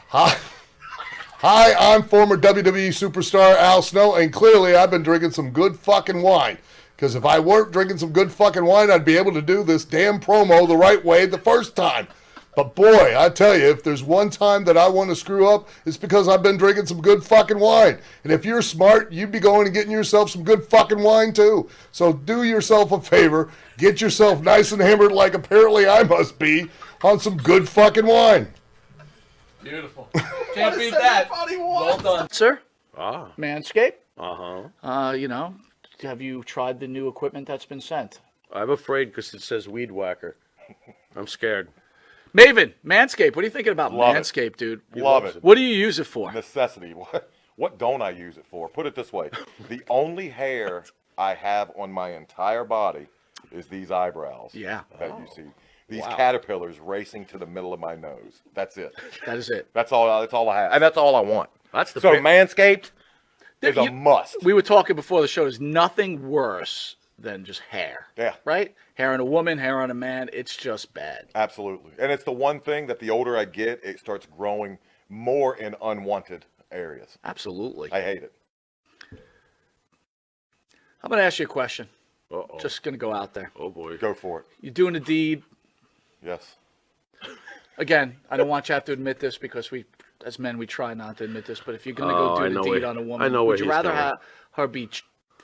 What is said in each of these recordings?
Hi. Hi, I'm former WWE superstar Al Snow, and clearly I've been drinking some good fucking wine. Because if I weren't drinking some good fucking wine, I'd be able to do this damn promo the right way the first time. But boy, I tell you, if there's one time that I want to screw up, it's because I've been drinking some good fucking wine. And if you're smart, you'd be going and getting yourself some good fucking wine too. So do yourself a favor, get yourself nice and hammered like apparently I must be on some good fucking wine. Beautiful. Can't beat that. Well done. Sir? Ah. Manscaped? Uh-huh. Have you tried the new equipment that's been sent? I'm afraid because it says weed whacker. I'm scared. Maven, Manscaped, what are you thinking about Love it. Manscaped, dude? Love it. What do you use it for? Necessity. What don't I use it for? Put it this way. The only hair I have on my entire body is these eyebrows. Yeah. That you see. These caterpillars racing to the middle of my nose. That's it. That is it. That's all I have. And that's all I want. That's the So Manscaped is a You- must. We were talking before the show. There's nothing worse than just hair. Yeah. Right? Hair on a woman, hair on a man. It's just bad. Absolutely. And it's the one thing that the older I get, it starts growing more in unwanted areas. Absolutely. I hate it. I'm going to ask you a question. Uh-oh. Just going to go out there. Oh, boy. Go for it. You're doing a deed. Yes. Again, I don't want you to have to admit this because we, as men, we try not to admit this. But if you're going to Oh, go I do know the deed where- on a I woman, know where would you he's rather going. have her be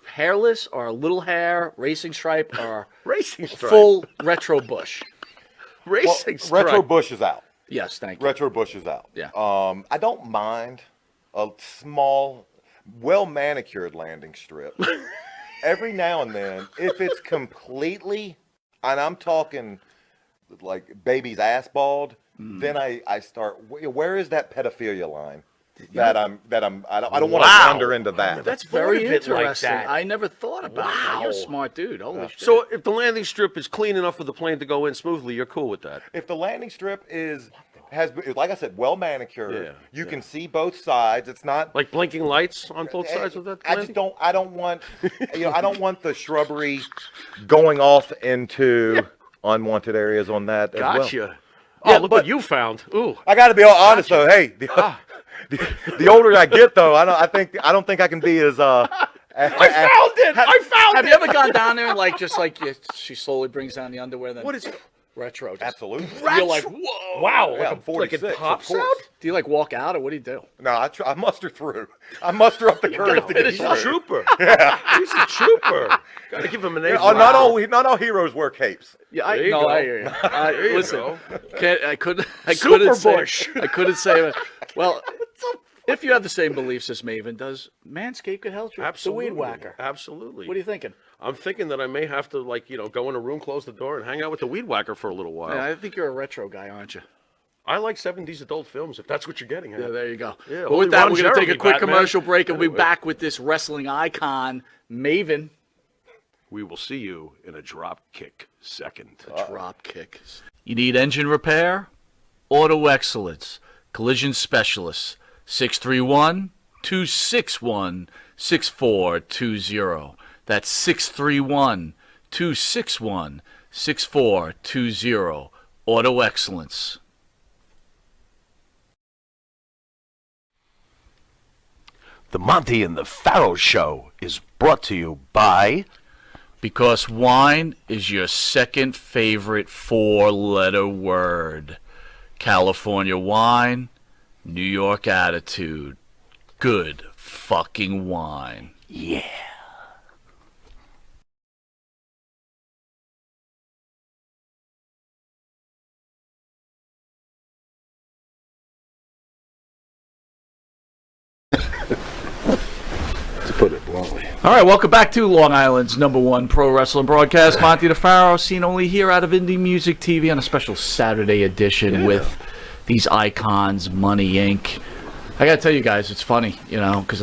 hairless or a little hair, racing stripe, or Racing stripe. full retro bush? Racing stripe. Retro Bush is out. Yes, thank you. Retro Bush is out. Yeah. I don't mind a small, well manicured landing strip. Every now and then, if it's completely, and I'm talking like baby's ass bald, then I start. Where is that pedophilia line? I don't want to Wow. wander into that. That's thought very of it like interesting. that. I never thought about that. You're a Wow. smart dude. Holy shit. So if the landing strip is clean enough for the plane to go in smoothly, you're cool with that? If the landing strip has, like I said, well manicured, Yeah, you can see both sides. It's not Like blinking lights on both sides of that I landing? just don't. I don't want. I don't want the shrubbery going off into unwanted areas on that as well. Gotcha. Yeah, Oh, look but- what you found. Ooh. I got to be all honest though. Hey, the older I get though, I don't think I can be as I found it! I found have it! you ever gone down there and she slowly brings down the underwear? Then What is it? retro? Just, Absolutely. You're like, whoa! Wow. Yeah, I'm like 46, it of pops course. out? Do you like walk out or what do you do? No, I muster through. I muster up the courage to get He's a through. trooper. He's a trooper. Gotta give him an A. Not all heroes wear capes. Yeah, There you go. I hear you. There you Listen, go. I couldn't Super say. Bush. I couldn't say. Well, if you have the same beliefs as Maven, does Manscaped could help you? Absolutely. The weed whacker. Absolutely. What are you thinking? I'm thinking that I may have to, go in a room, close the door, and hang out with the weed whacker for a little while. Yeah, I think you're a retro guy, aren't you? I like 70s adult films, if that's what you're getting at. Yeah, there you go. Yeah, But only with that, Ron we're going to take a Jeremy, quick Batman. commercial break, and we'll be Anyway. back with this wrestling icon, Maven. We will see you in a drop kick second. Drop kick. You need engine repair? Auto Excellence. Collision Specialists. 631-261-6420. That's 631-261-6420. Auto Excellence. The Monty and the Pharaoh Show is brought to you by... Because wine is your second favorite four-letter word. California wine, New York attitude. Good fucking wine. Yeah. To put it bluntly. All right, welcome back to Long Island's #1 pro wrestling broadcast. Monty DeFaro, seen only here out of Indie Music TV on a special Saturday edition with these icons, Money Inc. I gotta tell you guys, it's funny, because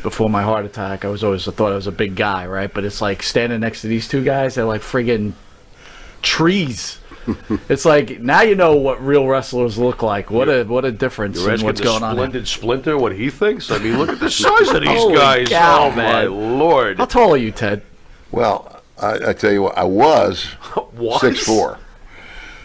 before my heart attack, I thought I was a big guy, right? But it's like standing next to these two guys, they're like friggin' trees. It's like now you know what real wrestlers look like. What a difference You're in asking what's the going on. Here. Splendid Splinter what he thinks? I mean, look at the size of these Holy guys. cow, Oh, my man. Lord. How tall are you, Ted? Well, I tell you what, I was Was? 6'4".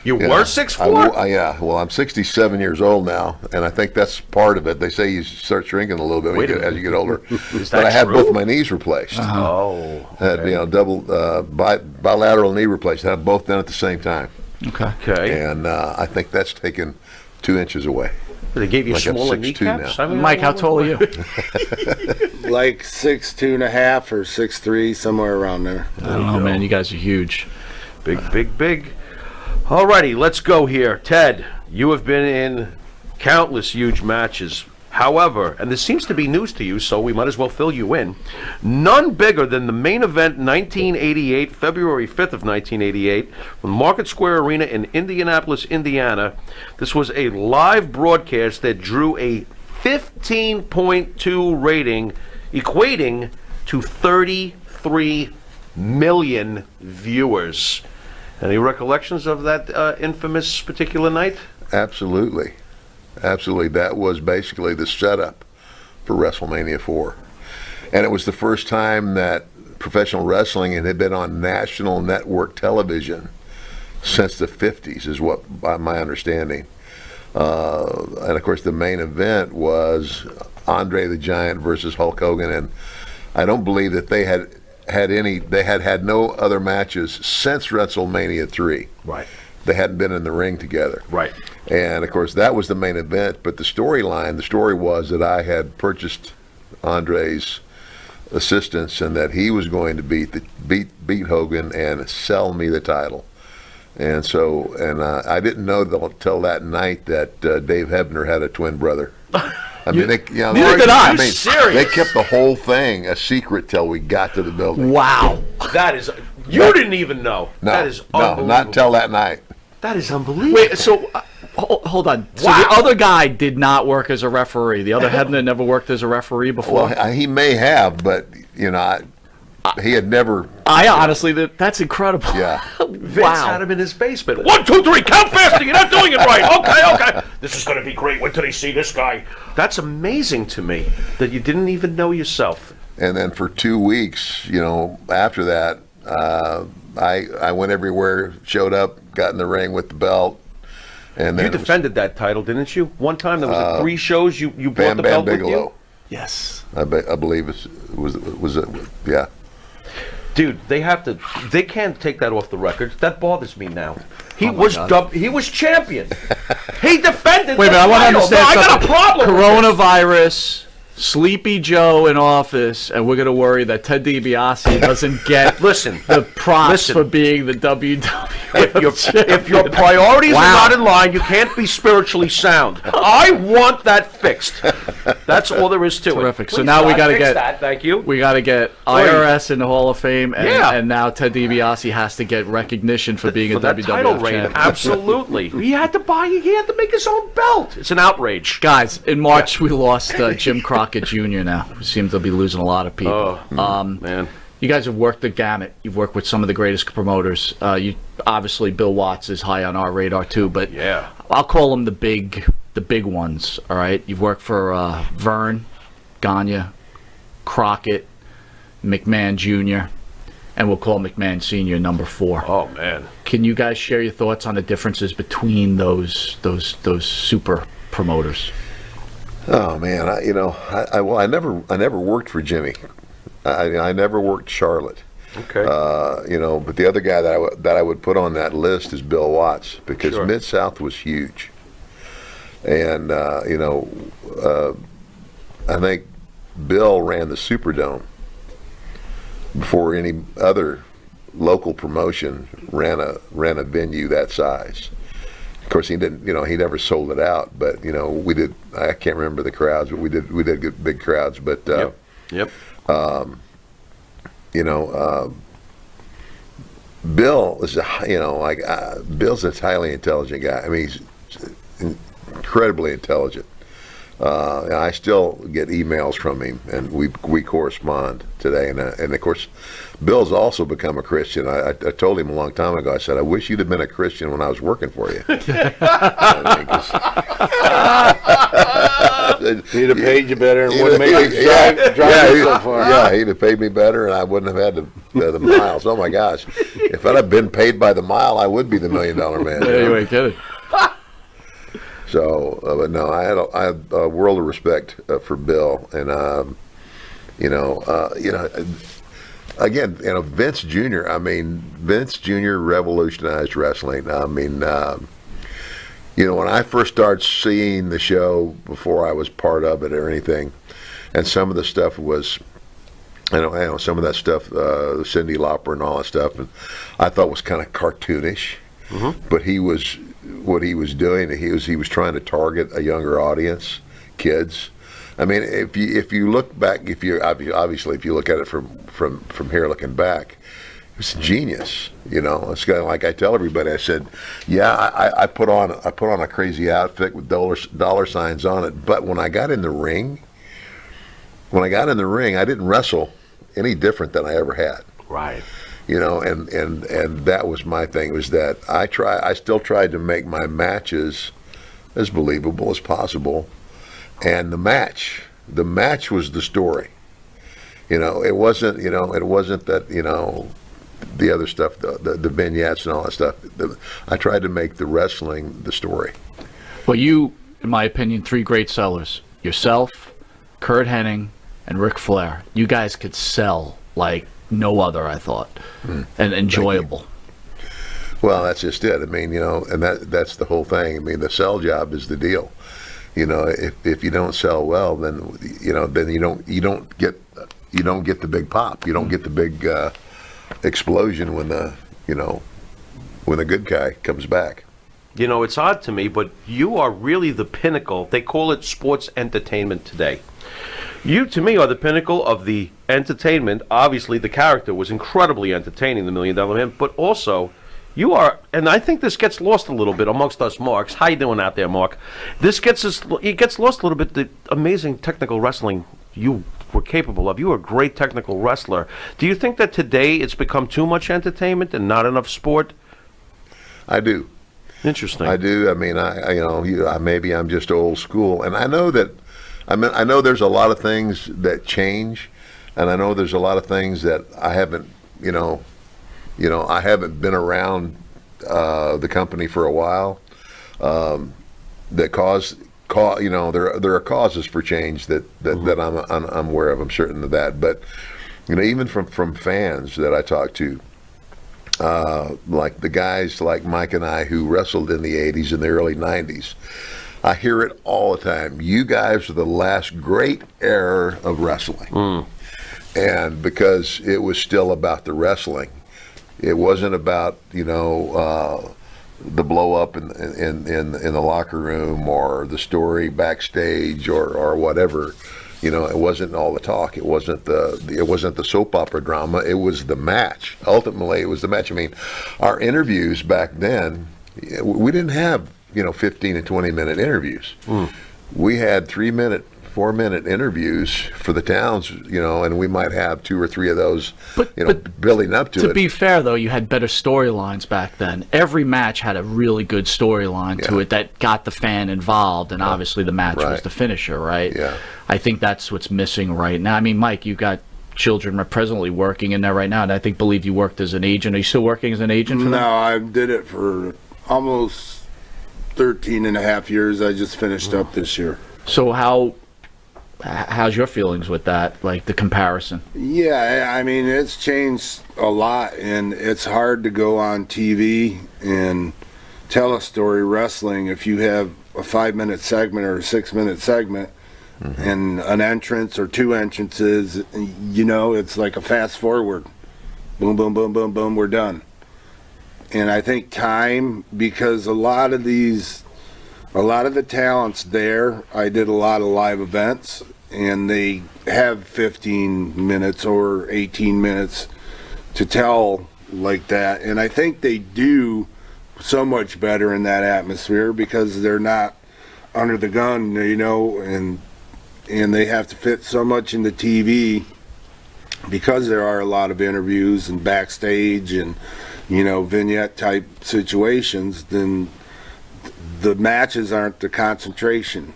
You were 6'4"? Yeah. Well, I'm 67 years old now, and I think that's part of it. They say you start shrinking a little bit as you get older. Is but that I had true? both my knees replaced. Oh. I had double bilateral knee replaced. I had both done at the same time. Okay. And I think that's taken 2 inches away. They gave you Like I'm smaller 6'2" kneecaps? now. I mean, Mike, how tall are you? Like 6'2.5" or 6'3", somewhere around there. I don't know, man. You guys are huge. Big. Alrighty, let's go here. Ted, you have been in countless huge matches. However, and this seems to be news to you, so we might as well fill you in, none bigger than the main event 1988, February 5th of 1988, from Market Square Arena in Indianapolis, Indiana. This was a live broadcast that drew a 15.2 rating, equating to 33 million viewers. Any recollections of that infamous particular night? Absolutely. That was basically the setup for WrestleMania 4. And it was the first time that professional wrestling had been on national network television since the 50s, is what by my understanding. And of course, the main event was Andre the Giant versus Hulk Hogan. And I don't believe that they had no other matches since WrestleMania 3. Right. They hadn't been in the ring together. Right. And of course, that was the main event. But the story was that I had purchased Andre's assistance and that he was going to beat Hogan and sell me the title. And so, I didn't know until that night that Dave Hebner had a twin brother. I mean, neither did I. Serious? They kept the whole thing a secret till we got to the building. Wow. That is, you didn't even know. That is unbelievable. Not until that night. That is unbelievable. Wait, so hold on. So the other guy did not work as a referee. The other Hebner never worked as a referee before. Well, he may have, but he had never. I honestly, that's incredible. Yeah. Vince had him in his basement. 1, 2, 3, count faster. You're not doing it right. Okay. This is going to be great. Wait till they see this guy. That's amazing to me that you didn't even know yourself. And then for 2 weeks, after that, I went everywhere, showed up, got in the ring with the belt. And then you defended that title, didn't you? One time there was 3 shows you brought Bam the Bam belt Bigelow. with you? Yes. I believe it was yeah. Dude, they can't take that off the record. That bothers me now. He was champion. He defended. Wait a minute, I want to understand I something. got a problem. Coronavirus, Sleepy Joe in office, and we're going to worry that Ted DiBiase doesn't get the props for being the WWE. If your priorities are not in line, you can't be spiritually sound. I want that fixed. That's all there is to it. Terrific. So now we got to get that. Thank you. We got to get IRS in the Hall of Fame, and now Ted DiBiase has to get recognition for being a WWE title reign. champion. Absolutely. He had to make his own belt. It's an outrage. Guys, in March we lost Jim Crockett Jr. now. We seem to be losing a lot of people. Man. You guys have worked the gamut. You've worked with some of the greatest promoters. Obviously, Bill Watts is high on our radar too, but I'll call them the big ones. All right, you've worked for Vern, Gagne, Crockett, McMahon Jr., and we'll call McMahon Sr. number 4. Oh man! Can you guys share your thoughts on the differences between those super promoters? Oh man, I never worked for Jimmy. I never worked Charlotte. Okay. But the other guy that I would put on that list is Bill Watts, because Mid-South was huge. And I think Bill ran the Superdome before any other local promotion ran a venue that size. Of course, he didn't. He never sold it out. But we did. I can't remember the crowds, but we did get big crowds. But Yep. Bill is Bill's a highly intelligent guy. I mean, he's incredibly intelligent. I still get emails from him, and we correspond today. And of course, Bill's also become a Christian. I told him a long time ago. I said, I wish you'd have been a Christian when I was working for you. He'd have paid you better and wouldn't make you drive you so far. Yeah, he'd have paid me better, and I wouldn't have had the miles. Oh my gosh, if I'd have been paid by the mile, I would be the $1 million man. Yeah, you ain't kidding. So, but no, I had a world of respect for Bill, and again, Vince Jr. I mean, Vince Jr. revolutionized wrestling. I mean, when I first started seeing the show before I was part of it or anything, and some of the stuff was, I know some of that stuff, Cyndi Lauper and all that stuff, and I thought was kind of cartoonish, but what he was doing, he was trying to target a younger audience, kids. I mean, if you look back, if you look at it from here looking back, it was genius. It's kind of like I tell everybody. I said, yeah, I put on a crazy outfit with dollar signs on it, but when I got in the ring, I didn't wrestle any different than I ever had. Right. And that was my thing, was that I still tried to make my matches as believable as possible, and the match was the story. It wasn't that the other stuff, the vignettes and all that stuff. I tried to make the wrestling the story. Well, you, in my opinion, 3 great sellers: yourself, Kurt Hennig, and Ric Flair. You guys could sell like no other, I thought, and enjoyable. Well, that's just it. I mean, and that's the whole thing. I mean, the sell job is the deal. If you don't sell well, then you don't get the big pop. You don't get the big explosion when the good guy comes back. It's odd to me, but you are really the pinnacle. They call it sports entertainment today. You, to me, are the pinnacle of the entertainment. Obviously, the character was incredibly entertaining, the $1 Million Man, but also, you are, and I think this gets lost a little bit amongst us Marks. How you doing out there, Mark? It gets lost a little bit, the amazing technical wrestling you were capable of. You were a great technical wrestler. Do you think that today it's become too much entertainment and not enough sport? I do. Interesting. I do. I mean, maybe I'm just old school, and I know that. I know there's a lot of things that change, and I know there's a lot of things that I haven't, I haven't been around the company for a while. That there are causes for change that I'm aware of. I'm certain of that. But even from fans that I talk to, like the guys like Mike and I who wrestled in the '80s and the early '90s. I hear it all the time. You guys are the last great era of wrestling. And because it was still about the wrestling. It wasn't about, the blow up in the locker room or the story backstage or whatever. It wasn't all the talk. It wasn't the soap opera drama. It was the match. Ultimately, it was the match. I mean, our interviews back then, we didn't have 15 and 20-minute interviews. We had 3-minute, 4-minute interviews for the towns, and we might have 2 or 3 of those, building up to it. To be fair, though, you had better storylines back then. Every match had a really good storyline to it that got the fan involved, and obviously the match was the finisher, right? Yeah. I think that's what's missing right now. I mean, Mike, you got children presently working in there right now, and I believe you worked as an agent. Are you still working as an agent for them? No, I did it for almost 13 and a half years. I just finished up this year. So how's your feelings with that, like the comparison? Yeah, I mean, it's changed a lot, and it's hard to go on TV and tell a story wrestling if you have a 5-minute segment or a 6-minute segment and an entrance or 2 entrances. It's like a fast forward. Boom, boom, boom, boom, boom, we're done. And I think time, because a lot of the talents there, I did a lot of live events, and they have 15 minutes or 18 minutes to tell like that. And I think they do so much better in that atmosphere because they're not under the gun, and they have to fit so much into TV because there are a lot of interviews and backstage and vignette type situations. Then the matches aren't the concentration.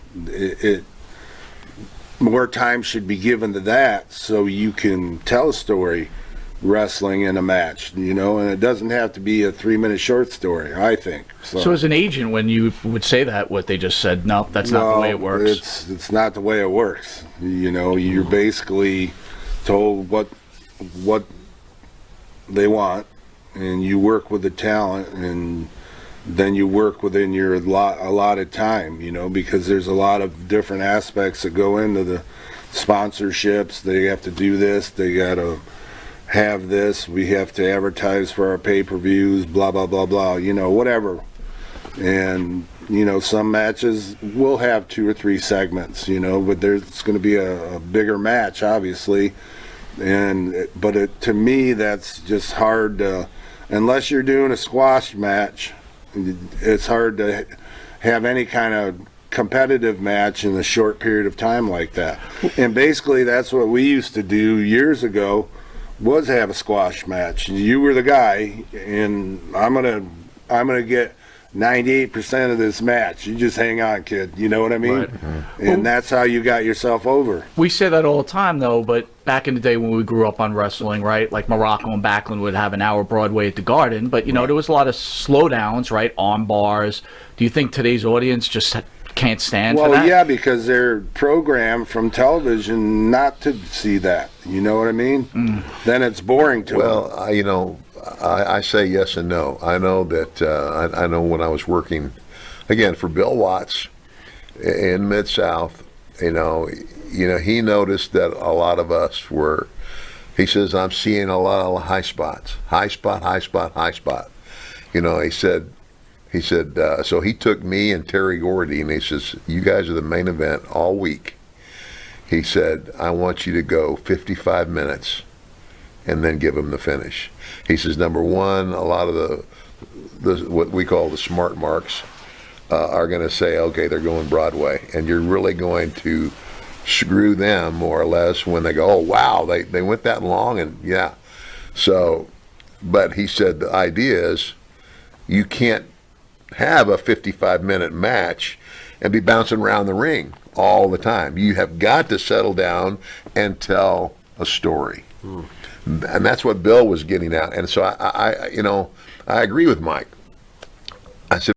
more time should be given to that so you can tell a story wrestling in a match, and it doesn't have to be a 3-minute short story, I think. So as an agent, when you would say that, what they just said, no, that's not the way it works. It's not the way it works. You're basically told what they want, and you work with the talent, and then you work within your allotted time, because there's a lot of different aspects that go into the sponsorships. They have to do this, they got to have this, we have to advertise for our pay-per-views, blah, blah, blah, blah, whatever. And, some matches will have 2 or 3 segments, but there's going to be a bigger match, obviously. But to me, that's just hard to, unless you're doing a squash match, it's hard to have any kind of competitive match in a short period of time like that. And basically, that's what we used to do years ago, was have a squash match. You were the guy, and I'm gonna get 98% of this match. You just hang on, kid. You know what I mean? Right. And that's how you got yourself over. We say that all the time, though, but back in the day when we grew up on wrestling, right, like Morocco and Backlund would have an hour Broadway at the Garden, but, there was a lot of slowdowns, right, arm bars. Do you think today's audience just can't stand for that? Well, yeah, because they're programmed from television not to see that. You know what I mean? Then it's boring to them. Well, I say yes and no. I know that I know when I was working, again, for Bill Watts in Mid-South, he noticed that a lot of us were, he says, I'm seeing a lot of high spots. High spot. He said, so he took me and Terry Gordy, and he says, you guys are the main event all week. He said, I want you to go 55 minutes and then give them the finish. He says, number one, a lot of the what we call the smart marks are going to say, okay, they're going Broadway, and you're really going to screw them more or less when they go, oh, wow, they went that long, and yeah. So, but he said the idea is you can't have a 55-minute match and be bouncing around the ring all the time. You have got to settle down and tell a story. And that's what Bill was getting at. And so I agree with Mike. I said,